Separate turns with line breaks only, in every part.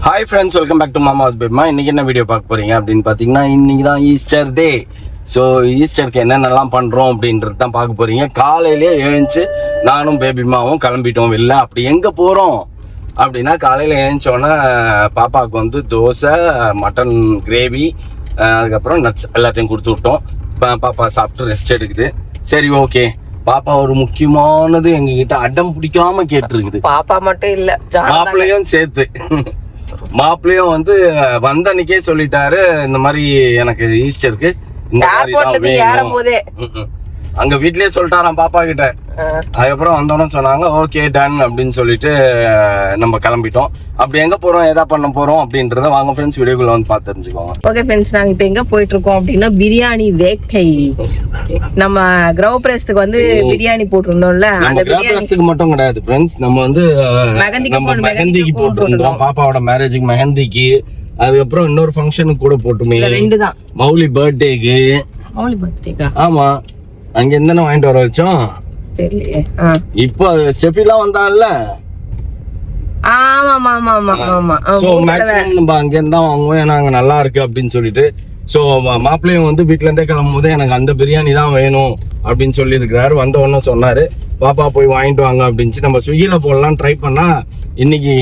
Hi friends, welcome back to மாமா with பேபிமா. இன்றைக்கி என்ன வீடியோ பார்க்க போகிறீங்க அப்படின்னு பார்த்தீங்கன்னா, இன்றைக்கி தான் ஈஸ்டர் டே. ஸோ ஈஸ்டருக்கு என்னென்னலாம் பண்ணுறோம் அப்படின்றது தான் பார்க்க போகிறீங்க. காலையிலே எழுந்துச்சு நானும் பேபிமாவும் கிளம்பிட்டோம் வெளில. அப்படி எங்கே போகிறோம் அப்படின்னா, காலையில் எழுந்தோன்னே பாப்பாவுக்கு வந்து தோசை, மட்டன் கிரேவி, அதுக்கப்புறம் நட்ஸ் எல்லாத்தையும் கொடுத்து விட்டோம். பாப்பா சாப்பிட்டு ரெஸ்ட் எடுக்குது. சரி, ஓகே. பாப்பா ஒரு முக்கியமானது எங்ககிட்ட அடம் பிடிக்காம கேட்டுருக்குது.
பாப்பா மட்டும் இல்ல,
மாப்பிள்ளையும் சேர்த்து. மாப்பிள்ளையும் வந்து வந்த அன்னைக்கே சொல்லிட்டாரு, இந்த மாதிரி எனக்கு ஈஸ்டருக்கு இந்த மாதிரி தான். அங்க வீட்லயே சொல்லிட்டாராம் பாப்பா கிட்ட. அதுக்கப்புறம் வந்தோன்னு சொன்னாங்க ஓகே டன் அப்படின்னு சொல்லிட்டு நம்ம கிளம்பிட்டோம். அப்படி எங்க போறோம், எதா பண்ண போறோம் அப்படின்றத வாங்க ஃப்ரெண்ட்ஸ் வீடியோக்குள்ள வந்து பார்த்து தெரிஞ்சுக்கோங்க.
ஓகே ஃப்ரெண்ட்ஸ், நாங்க இப்போ எங்க போயிட்டு இருக்கோம் அப்படின்னா பிரியாணி வேட்டை. நம்ம கிரவ பிரேஸ்துக்கு வந்து பிரியாணி போட்டிருந்தோம்ல,
அந்த கிரவ மட்டும் கிடையாது ஃப்ரெண்ட்ஸ், நம்ம வந்து மெஹந்திக்கு போட்டிருந்தோம். பாப்பாவோட மேரேஜுக்கு மெஹந்திக்கு, அதுக்கப்புறம் இன்னொரு ஃபங்க்ஷனுக்கு கூட போட்டுமே.
ரெண்டு தான்.
மௌலி பர்த்டேக்கு.
மௌலி பர்த்டேக்கா? ஆமா,
அங்க இருந்தானே வாங்கிட்டு வர வச்சோம்.
தெரியலையே.
இப்போ ஸ்டெஃபிலாம் வந்தான்ல.
ஆமா ஆமா ஆமா ஆமா.
சோ மேக்ஸிமம் நம்ம அங்க இருந்தா வாங்குவோம், ஏன்னா அங்க நல்லா இருக்கு அப்படின்னு சொல்லிட்டு. சோ மாப்பிள்ளையும் வந்து வீட்டுல இருந்தே கிளம்பும் போது எனக்கு அந்த பிரியாணி தான் வேணும் அப்படின்னு சொல்லி இருக்கிறாரு. வந்த உடனே சொன்னாரு பாப்பா போய் வாங்கிட்டு வாங்க அப்படின்னு. நம்ம ஸ்விக்கில போடலாம் ட்ரை பண்ணா இன்னைக்கு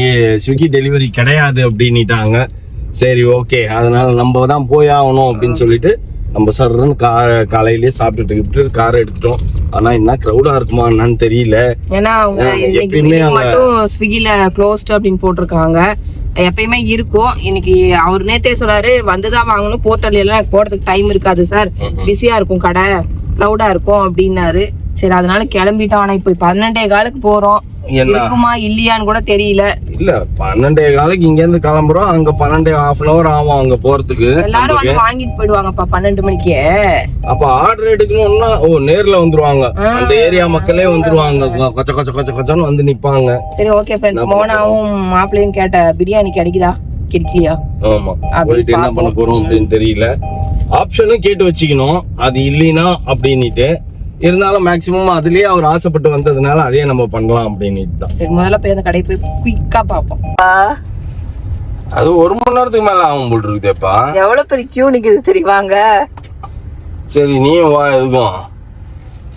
ஸ்விக்கி டெலிவரி கிடையாது அப்படின்னுட்டாங்க. சரி, ஓகே, அதனால நம்ம தான் போய் ஆகணும் அப்படின்னு சொல்லிட்டு நம்ம சர்ன்னு காலையிலேயே சாப்பிட்டுட்டு காரை எடுத்துட்டோம். ஆனா என்ன கிரௌடா இருக்குமா என்னன்னு தெரியல.
ஏன்னா அவங்க எப்பயுமே மட்டும் ஸ்விக்கில க்ளோஸ்ட் அப்படின்னு போட்டிருக்காங்க. எப்பயுமே இருக்கும். இன்னைக்கு அவர் நேத்தே சொல்றாரு வந்துதான் வாங்கணும், போர்ட்டல் எல்லாம் போறதுக்கு டைம் இருக்காது சார், பிஸியா இருக்கும் கடை, கிரௌடா இருக்கும் அப்படின்னாரு. சரி, அதனால கிளம்பிட்டோம். ஆனா இப்ப 12:15 போறோம், இருக்குமா இல்லையான்னு கூட தெரியல.
இல்ல 12:15 இங்க இருந்து கிளம்புறோம். அங்க 12.5 ஆகும் அங்க போறதுக்கு.
எல்லாரும் வந்து வாங்கிட்டு போயிடுவாங்கப்பா 12 மணிக்கு.
அப்ப ஆர்டர் எடுக்கணும்னா நேர்ல வந்துருவாங்க, அந்த ஏரியா மக்களே வந்துருவாங்க, கொச்ச கொச்ச கொச்ச கொச்சன்னு வந்து நிப்பாங்க.
சரி, ஓகே ஃப்ரெண்ட்ஸ், மோனாவும் மாப்பிள்ளையும் கேட்ட பிரியாணி கிடைக்குதா கிடைக்கலையா?
ஆமா, போயிட்டு என்ன பண்ண போறோம் அப்படின்னு தெரியல. ஆப்ஷனும் கேட்டு வச்சுக்கணும், அது இல்லைன்னா அப்படின்னுட்டு. இருந்தாலும் மேக்சிமம் அதுலயே அவர் ஆசைப்பட்டு வந்ததுனால அதே நம்ம பண்ணலாம் அப்படின்னு தான்.
சரி, முதல்ல போய் அந்த கடையை போய் குயிக்கா பாப்போம்.
அது 1 மணி நேரத்துக்கு மேல ஆகும் போல் இருக்குதேப்பா.
எவ்வளவு பெரிய கியூ நிக்குது தெரியுவாங்க.
சரி, நீ வா, எதுவும்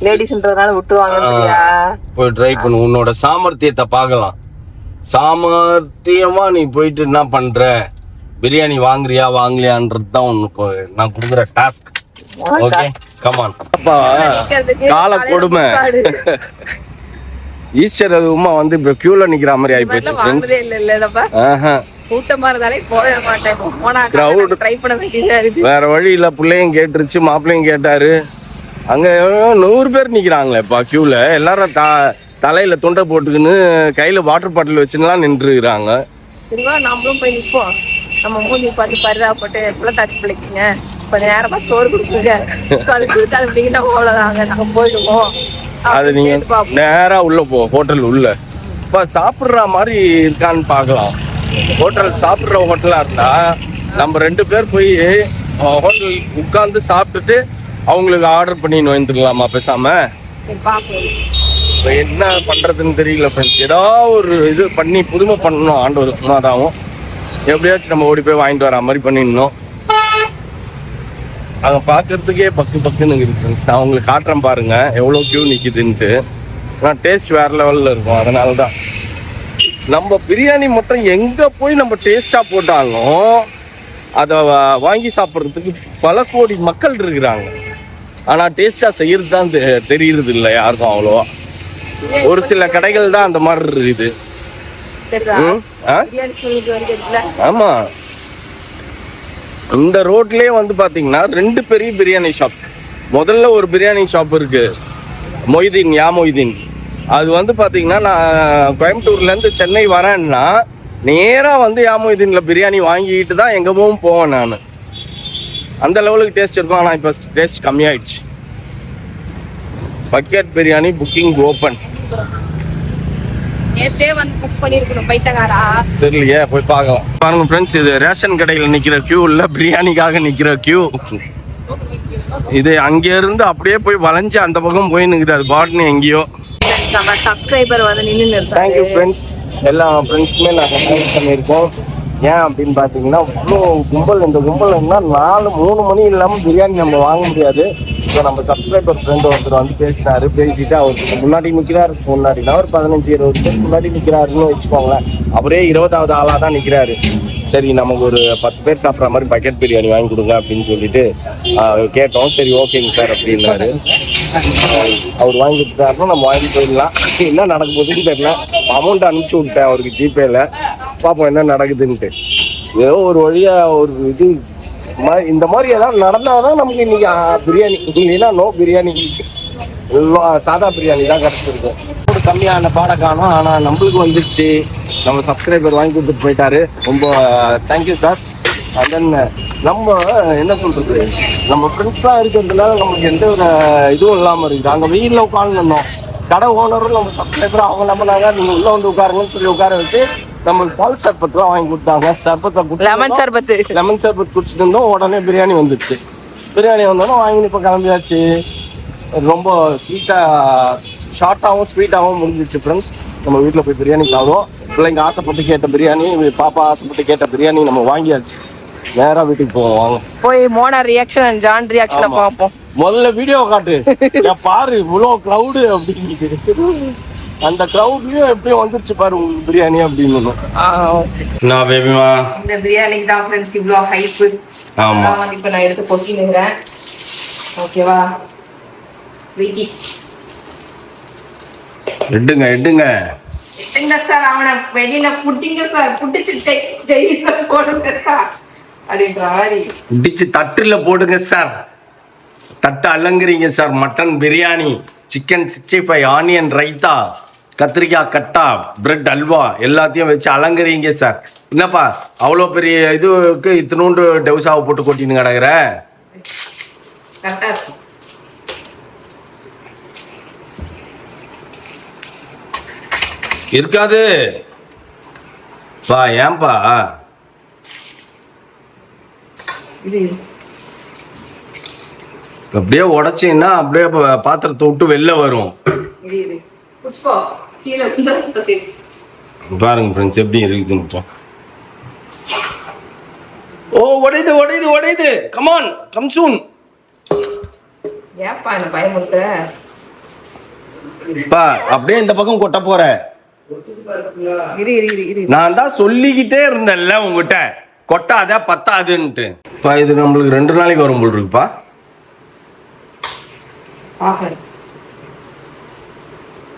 லேடிஸ்ன்றதுனால விட்டுருவாங்க.
போய் ட்ரை பண்ணு, உன்னோட சாமர்த்தியத்தை பார்க்கலாம். சாமர்த்தியமா நீ போயிட்டு என்ன பண்ற, பிரியாணி வாங்குறியா வாங்கலையான்றது தான் உனக்கு நான் கொடுக்குற டாஸ்க். Okay, come on. அப்பா கால கொடுமை. ஈஸ்டர் அதுவுமா வந்து இப்ப கியூல நிக்கிற மாதிரி ஆயி போச்சு ஃப்ரெண்ட்ஸ்.
கூட்டமா இருந்தாலே போக மாட்டேன், ட்ரை பண்ண வேண்டியதா இருக்கு.
வேற வழி இல்ல. பிள்ளையும் கேட்டுருச்சு, மாப்பிள்ளையும் கேட்டாரு. அங்க 100 பேர் நிக்கிறாங்களேப்பா கியூல. எல்லாரும் தலையில துண்டை போட்டுக்கின்னு கையில வாட்டர் பாட்டில் வச்சுலாம் நின்றுக்கிறாங்க.
சரிவா, நம்மளும் போய் நிற்போம். நம்ம மூஞ்சி பார்த்து பரிதாபப்பட்டு எப்பெல்லாம் தாச்சு பிள்ளைக்குங்க கொஞ்சம் நேரமா சோறு கொடுக்குங்க, அது கொடுத்தாது அப்படின்னா அவ்வளோதாங்க, நாங்கள் போயிடுவோம்.
அது நீங்க நேரா உள்ள போ, ஹோட்டல் உள்ள இப்போ சாப்பிட்ற மாதிரி இருக்கான்னு பார்க்கலாம். ஹோட்டல் சாப்பிட்ற ஹோட்டலா இருந்தா நம்ம 2 பேர் போய் ஹோட்டல் உட்காந்து சாப்பிட்டுட்டு அவங்களுக்கு ஆர்டர் பண்ணி வந்துக்கலாமா பேசாம? இப்போ என்ன பண்றதுன்னு தெரியல ஃப்ரெண்ட்ஸ். ஏதாவது ஒரு இது பண்ணி புதுமை பண்ணணும். ஆண்டவர் சொன்னாதாவும் எப்படியாச்சும் நம்ம ஓடி போய் வாங்கிட்டு வர மாதிரி பண்ணிடணும். அங்கே பார்க்கறதுக்கே பக்குன்னு இருக்குது ஃப்ரெண்ட்ஸ். நான் உங்களுக்கு காட்டுறேன் பாருங்க எவ்வளோ கியூ நிற்கிதுன்ட்டு. ஆனால் டேஸ்ட் வேறு லெவலில் இருக்கும். அதனால தான் நம்ம பிரியாணி மட்டும் எங்கே போய் நம்ம டேஸ்ட்டாக போட்டாலும் அதை வாங்கி சாப்பிட்றதுக்கு பல கோடி மக்கள் இருக்கிறாங்க. ஆனால் டேஸ்ட்டாக செய்கிறது தான் தெரியுறது இல்லை யாருக்கும் அவ்வளோவா. ஒரு சில கடைகள் தான் அந்த மாதிரி இருக்குது. ஆமா, இந்த ரோட்லயே வந்து பாத்தீங்கன்னா 2 பெரிய பிரியாணி ஷாப். முதல்ல ஒரு பிரியாணி ஷாப் இருக்கு, மொய்தீன், யா மொய்தீன். அது வந்து பாத்தீங்கன்னா நான் கோயம்புத்தூர்ல இருந்து சென்னை வரேன்னா நேரா வந்து யா மொய்தீன்ல பிரியாணி வாங்கிட்டு தான் எங்கேயும் போவேன் நான். அந்த லெவலுக்கு டேஸ்ட் இருக்கும். ஆனால் இப்போ டேஸ்ட் கம்மியாயிடுச்சு. Bucket biryani booking open. தெரியலையே, போய் பார்க்கலாம். பாருங்க ஃப்ரெண்ட்ஸ், இது ரேஷன் கடையில் நிற்கிற கியூ இல்லை, பிரியாணிக்காக நிற்கிற கியூ. இது அங்கேருந்து அப்படியே போய் வளைஞ்சு அந்த பக்கம் போய் நிற்குது. அது பாட்டுன்னு எங்கேயோ.
நம்ம சப்ஸ்கிரைபர் வந்து நின்று
தேங்க்யூ ஃப்ரெண்ட்ஸ். எல்லா ஃப்ரெண்ட்ஸ்க்குமே நாங்கள் தேங்க்ஸ் பண்ணியிருக்கோம். ஏன் அப்படின்னு பார்த்தீங்கன்னா இவ்வளோ கும்பல், இந்த கும்பல் என்ன 3 மணி இல்லாமல் பிரியாணி நம்ம வாங்க முடியாது. ஸோ நம்ம சப்ஸ்கிரைபர் ஃப்ரெண்டு ஒருத்தர் வந்து பேசினாரு. பேசிட்டு அவருக்கு முன்னாடி நிற்கிறாரு. முன்னாடினா ஒரு 15-20 பேர் முன்னாடி நிற்கிறாருன்னு வச்சுக்கோங்களேன். அவரே 20வது ஆளாக தான் நிற்கிறாரு. சரி நமக்கு ஒரு 10 பேர் சாப்பிட்ற மாதிரி பக்கெட் பிரியாணி வாங்கி கொடுங்க அப்படின்னு சொல்லிட்டு கேட்டோம். சரி ஓகேங்க சார் அப்படின்னாரு. அவர் வாங்கி கொடுத்தாருன்னா நம்ம வாங்கி போயிடலாம். என்ன நடக்க போகுதுன்னு தெரியல. அமௌண்ட் அனுப்பிச்சி விட்டேன் அவருக்கு ஜிபேல. பார்ப்போம் என்ன நடக்குதுன்ட்டு. ஏதோ ஒரு வழியாக ஒரு இது இந்த மாதிரி ஏதாவது நடந்தால் தான் நமக்கு இன்னைக்கு பிரியாணி, இல்லைன்னா நோ பிரியாணி, சாதா பிரியாணி தான் கிடச்சிருக்கும். கம்மியான பாடம் காணும், ஆனால் நம்மளுக்கு வந்துடுச்சு. நம்ம சப்ஸ்கிரைபர் வாங்கி கொடுத்துட்டு போயிட்டாரு. ரொம்ப தேங்க்யூ சார். அண்ட் தென் நம்ம என்ன சொல்கிறது, நம்ம ஃப்ரெண்ட்ஸ்லாம் இருக்கிறதுனால நமக்கு எந்த ஒரு இதுவும் இல்லாமல் இருக்குது. அங்கே வெயிலில் உட்காந்துருந்தோம். கடை ஓனரும் நம்ம சப்ஸ்கிரைபர் அவங்க நம்பினாங்க. நீங்கள் உள்ளே வந்து உட்காருங்கன்னு சொல்லி உட்கார வச்சு நம்மளுக்கு பால் சர்பத்துலாம் வாங்கி கொடுத்தாங்க. லெமன் சர்பத் குடிச்சிட்டு இருந்தோம். உடனே பிரியாணி வந்துடுச்சு. பிரியாணி வந்தோன்னா வாங்கி இப்போ கிளம்பியாச்சு. ரொம்ப ஸ்வீட்டாக, ஷார்ட்டாகவும் ஸ்வீட்டாகவும் முடிஞ்சிச்சு ஃப்ரெண்ட்ஸ். நம்ம வீட்டில் போய் பிரியாணி சாப்பிடுவோம். பிள்ளைங்க ஆசைப்பட்டு கேட்ட பிரியாணி, பாப்பா ஆசைப்பட்டு கேட்ட பிரியாணி நம்ம வாங்கியாச்சு. நேராக வீட்டுக்கு போவோம். வாங்க
போய் மோனா ரியாக்ஷன் அண்ட் ஜான் ரியாக்ஷனை பார்ப்போம்.
முதல்ல வீடியோ காட்டு. பாரு இவ்வளோ க்ரௌடு அப்படின்னு. அந்த க்ரௌட்லயும் எப்படியும் வந்துருச்சு பாரு உங்களுக்கு பிரியாணி அப்படின்னு. நான் பேபிமா
இந்த பிரியாணிக்கு தான் ஃப்ரெண்ட்ஸ் இவ்வளோ ஹைப்பு.
ஆமா
இப்போ நான் எடுத்து கொட்டினுங்கிறேன். ஓகேவா வெயிட்டிஸ்
எடுங்க
சார். அவனை வெளியில புட்டிங்க சார். புட்டிச்சு ஜெயில போடுங்க சார் அப்படின்ற மாதிரி
புட்டிச்சு தட்டுல போடுங்க சார். தட்டு அலங்குறீங்க சார். Mutton biryani, chicken 65, onion raita, கத்திரிக்காய் கட்டா, பிரெட் அல்வா எல்லாத்தையும் வச்சு அலங்குறீங்க சார். என்னப்பா அவ்வளோ பெரிய இதுக்கு இத்தினூண்டு டெவுசாவை போட்டு கொட்டின்னு கிடக்குற? இருக்காது பா. ஏன்பா அப்படியே உடைச்சின்னா அப்படியே பாத்திரத்தை விட்டு வெளில வரும். பாருங்க ஃப்ரெண்ட்ஸ் எப்படி இருக்குதுன்னு. ஓ உடையுது. Come on come soon.
ஏப்பா என்ன பயமுறுத்துற?
பா அப்படியே இந்த பக்கம் கொட்ட போற. நான் தான் சொல்லிக்கிட்டே இருந்தேன்ல உங்ககிட்ட, கொட்டாத பத்தாதுன்ட்டு. பா இது நம்மளுக்கு 2 நாளைக்கு வரும் போல் இருக்குப்பா.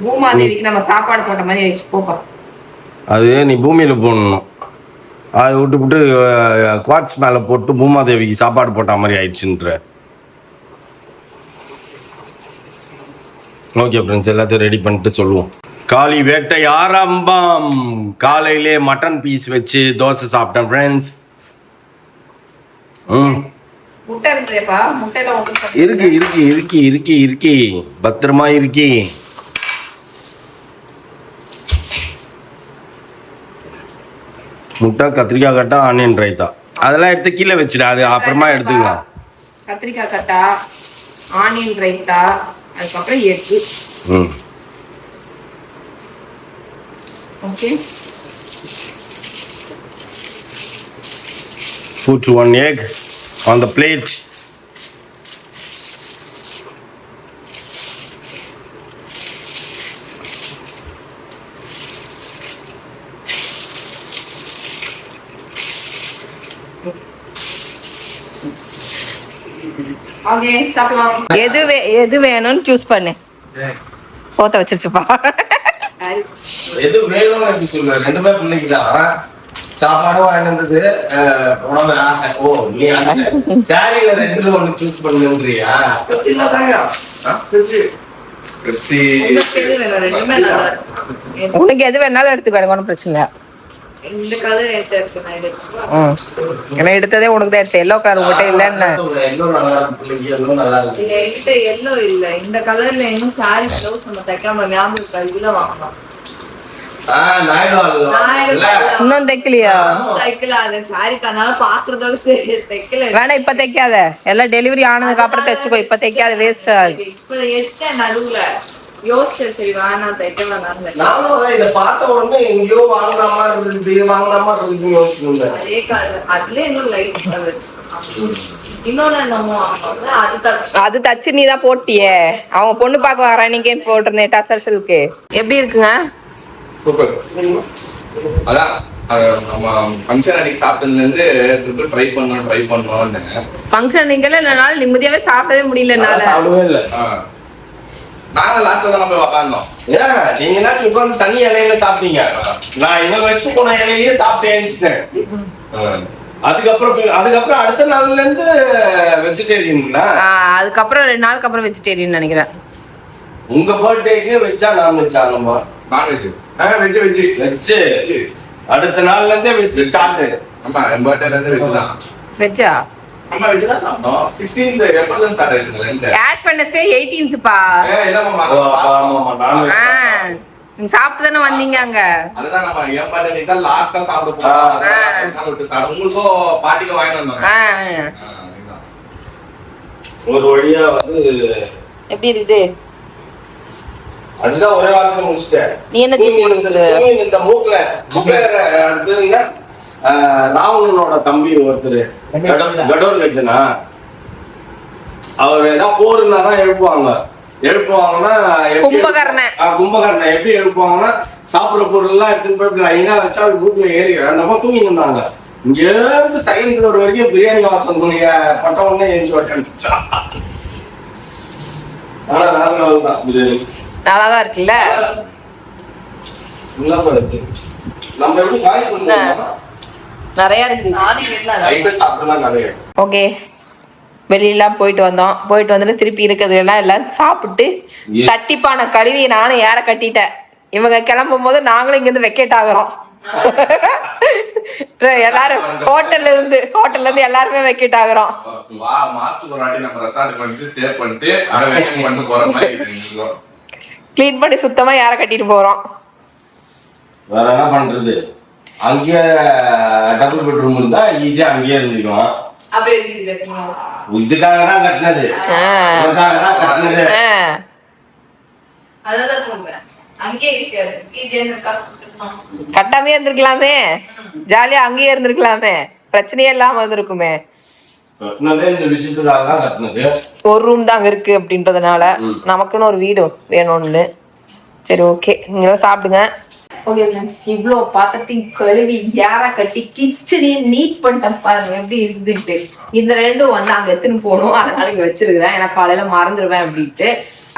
பூமாதேவிக்கு நம்ம சாப்பாடு போட்ட மாதிரி ஆயிடுச்சு. போப்பா
அது நீ பூமியில போடணும். அதை விட்டு குவாட்ஸ் மேல போட்டு பூமாதேவிக்கு சாப்பாடு போட்ட மாதிரி ஆயிடுச்சுன்ற. ஓகே ஃப்ரெண்ட்ஸ் எல்லாத்தையும் ரெடி பண்ணிட்டு சொல்லுவோம். காளி வேட்டை ஆரம்பம். காலையிலே மட்டன் பீஸ் வச்சு தோசை சாப்பிட்டேன் ஃப்ரெண்ட்ஸ்.
முட்டை இருக்குதேப்பா. முட்டையில
இருக்கு பத்திரமா இருக்கி. முட்டை, கத்திரிக்காய் கட்டா, ஆனியன் ரைத்தா அதெல்லாம் எடுத்து கீழே வச்சுடா. அது அப்புறமா எடுத்துக்கலாம்.
கத்திரிக்காய் கட்டா, ஆனியன் ரைத்தா, அதுக்கப்புறம் egg. Okay
put 1 egg on the plate.
Okay சாப்பிடலாம். எது வேணும்னு சூஸ் பண்ணு. சோத்த வச்சிருச்சுப்பா.
எது வேணும்னு எப்படி சொல்ல? 2 பிள்ளைக்கு தான் சாப்பாடு வாங்கினது. ஓ நீ சாரியில 2ல ஒண்ணு சூஸ் பண்ணுன்றியா?
உனக்கு எது வேணாலும் எடுத்துக்கோ, எனக்கு ஒன்றும் பிரச்சனை இல்லை.
இந்த கலர்
ஏன்னா எடுத்ததே உனக்கு தான் எடுத்தேன். எல்லோ கலர் உங்ககிட்ட இல்லைன்னு.
எல்லோ இல்ல, இந்த கலர்ல இன்னும் சாரி ப்ளவுஸ் நம்ம தைக்காம ஞாபகம் இருக்கா? இதுல வாங்கலாம்.
இன்னும் தைக்கலையா?
தைக்கல. அது சாரி கனால பாக்குறதோட சரி தைக்கல.
வேணா இப்ப தைக்காத, எல்லாம் டெலிவரி ஆனதுக்கு அப்புறம் தைச்சுக்கோ. இப்ப தைக்காத, வேஸ்டா.
இப்ப எடுத்த நடுவுல யோசிச்சேன் சரி வேணாம் தைக்க வேணாம்னு.
நானும் அதான் இதை பார்த்த உடனே எங்கேயோ வாங்கின மாதிரி இருக்குது வாங்கின மாதிரி இருக்குன்னு யோசிச்சுருந்தேன்.
அதே அதுல இன்னும் லைட் இன்னொன்னு நம்ம வாங்கணும்ல,
அது தச்சு நீ தான் போட்டியே. அவங்க பொண்ணு பார்க்க வர அன்னைக்கே போட்டிருந்தேன் டசர் சில்க்கு. எப்படி இருக்குங்க?
சூப்பர். அதான் நம்ம ஃபங்க்ஷன் அன்னைக்கு சாப்பிட்டதுலேருந்து ட்ரிப்பு ட்ரை பண்ணோம்னு
ஃபங்க்ஷன் நீங்களே என்னால நிம்மதியாவே சாப்பிடவே முடியல. என்னால
சாப்பிடவே இல்லை.
நாங்க லாஸ்ட்ல தான் போய் உட்காந்தோம்.
ஏன் நீங்க என்ன உட்காந்து தனி இலையில சாப்பிட்டீங்க? நான் இவங்க வச்சு போன இலையிலேயே சாப்பிட்டு எழுந்துட்டேன். அதுக்கப்புறம் அடுத்த நாள்ல இருந்து வெஜிடேரியன்ங்களா?
அதுக்கப்புறம் 2 நாளுக்கு அப்புறம் வெஜிடேரியன் நினைக்கிறேன்.
உங்க பர்த்டேக்கு வெஜ்ஜா நான்வெஜ் ஆகணுமா?
நான்வெஜ். வெஜ்.
அடுத்த நாள்ல இருந்தே வெஜ் ஸ்டார்ட்.
ஆமா, என் பர்த்டேல இருந்து வெஜ் தான்.
வெஜ்ஜா?
ஆமா, வெஜ் தான் சாப்பிட்டோம். 16th எப்போ ஸ்டார்ட் ஆயிடுச்சுங்க?
ஆஷ் வெட்னஸ்டே 18th பா. நீங்க சாப்பிட்டு தானே வந்தீங்க அங்க.
அதுதான் நம்ம என் பர்த்டே தான் லாஸ்டா சாப்பிட போறோம். உங்களுக்கும் பார்ட்டிக்கு வாங்கி வந்தோம்.
ஒரு வழியா வந்து
எப்படி இருக்குது?
அதுதான் ஒரே வாரத்துல முடிச்சிட்டேன்.
நீ என்ன ஜூஸ் குடிச்சிரு?
இந்த மூக்குல பேருங்க ராவணனோட தம்பி ஒருத்தர் கடோர் கஜனா, அவர் ஏதாவது போருன்னா தான் எழுப்புவாங்கன்னா கும்பகர்ணன் எப்படி எழுப்புவாங்கன்னா சாப்பிடுற பொருள் எல்லாம் எடுத்துட்டு போய் லைனா வச்சா அது வீட்டுல ஏறி அந்த அம்மா தூங்கி இருந்தாங்க. இங்க இருந்து செகண்ட் ஃப்ளோர் வரைக்கும் பிரியாணி வாசம் துணிய பட்ட உடனே எழுந்து வட்டா. ஆனா வேற லெவல் தான் பிரியாணி.
நல்லாதான் இருக்குல்ல.
நம்ம எப்படி காய் பண்ணுவோம்
நிறைய இருக்குது.
சாப்பிடலாம் நிறைய.
ஓகே, வெளியெல்லாம் போயிட்டு வந்துட்டு திருப்பி இருக்கிறது எல்லாம் சாப்பிட்டு சட்டிப்பான கழுவி நானும் ஏற கட்டிட்டேன். இவங்க கிளம்பும் போது நாங்களும் இங்க இருந்து வெக்கேட் ஆகுறோம். எல்லாரும் ஹோட்டல்ல இருந்து எல்லாருமே வெக்கேட் ஆகுறோம். கிளீன் பண்ணி சுத்தமா ஏற கட்டிட்டு போறோம்.
வேற என்ன பண்றது? அங்கேயே டபுள் பெட்ரூம் இருந்தா ஈஸியா அங்கேயே இருந்துக்கலாம். இதுக்காக தான் கட்டினது.
கட்டாமே இருந்திருக்கலாமே, ஜாலியா அங்கேயே இருந்திருக்கலாமே, பிரச்சனையே இல்லாம இருந்திருக்குமே.
இந்த விஷயத்துக்காக தான் கட்டினது.
ஒரு ரூம் தான் அங்க இருக்கு அப்படின்றதுனால நமக்குன்னு ஒரு வீடு வேணும்னு. சரி, ஓகே, நீங்களும் சாப்பிடுங்க. ஓகே ஃப்ரெண்ட்ஸ், இவ்வளோ பாத்திரத்தையும் கழுவி ஏற கட்டி கிச்சனையும் நீட் பண்ணிட்டேன். பாருங்க எப்படி இருக்குதுன்ட்டு. இந்த ரெண்டும் வந்து அங்கே எடுத்துன்னு போகணும், அதனால இங்கே வச்சிருக்கிறேன். ஏன்னா காலையில் மறந்துடுவேன் அப்படின்ட்டு.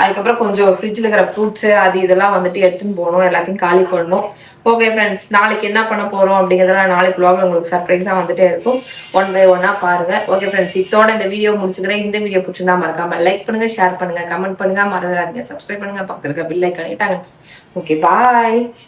அதுக்கப்புறம் கொஞ்சம் ஃப்ரிட்ஜில் இருக்கிற ஃப்ரூட்ஸு அது இதெல்லாம் வந்துட்டு எடுத்துன்னு போகணும், எல்லாத்தையும் காலி பண்ணணும். ஓகே ஃப்ரெண்ட்ஸ், நாளைக்கு என்ன பண்ண போகிறோம் அப்படிங்கிறதெல்லாம் நாளைக்கு vlogல உங்களுக்கு சர்ப்ரைஸாக வந்துட்டே இருக்கும். 1 by 1 பாருங்கள். ஓகே ஃப்ரெண்ட்ஸ், இதோட இந்த வீடியோ முடிச்சுக்கிறேன். இந்த வீடியோ பிடிச்சிருந்தா மறக்காம லைக் பண்ணுங்கள், ஷேர் பண்ணுங்கள், கமெண்ட் பண்ணுங்கள், மறந்துடாதீங்க சப்ஸ்கிரைப் பண்ணுங்கள், பக்கத்தில் இருக்க பெல் ஐக்கான். ஓகே, பாய்.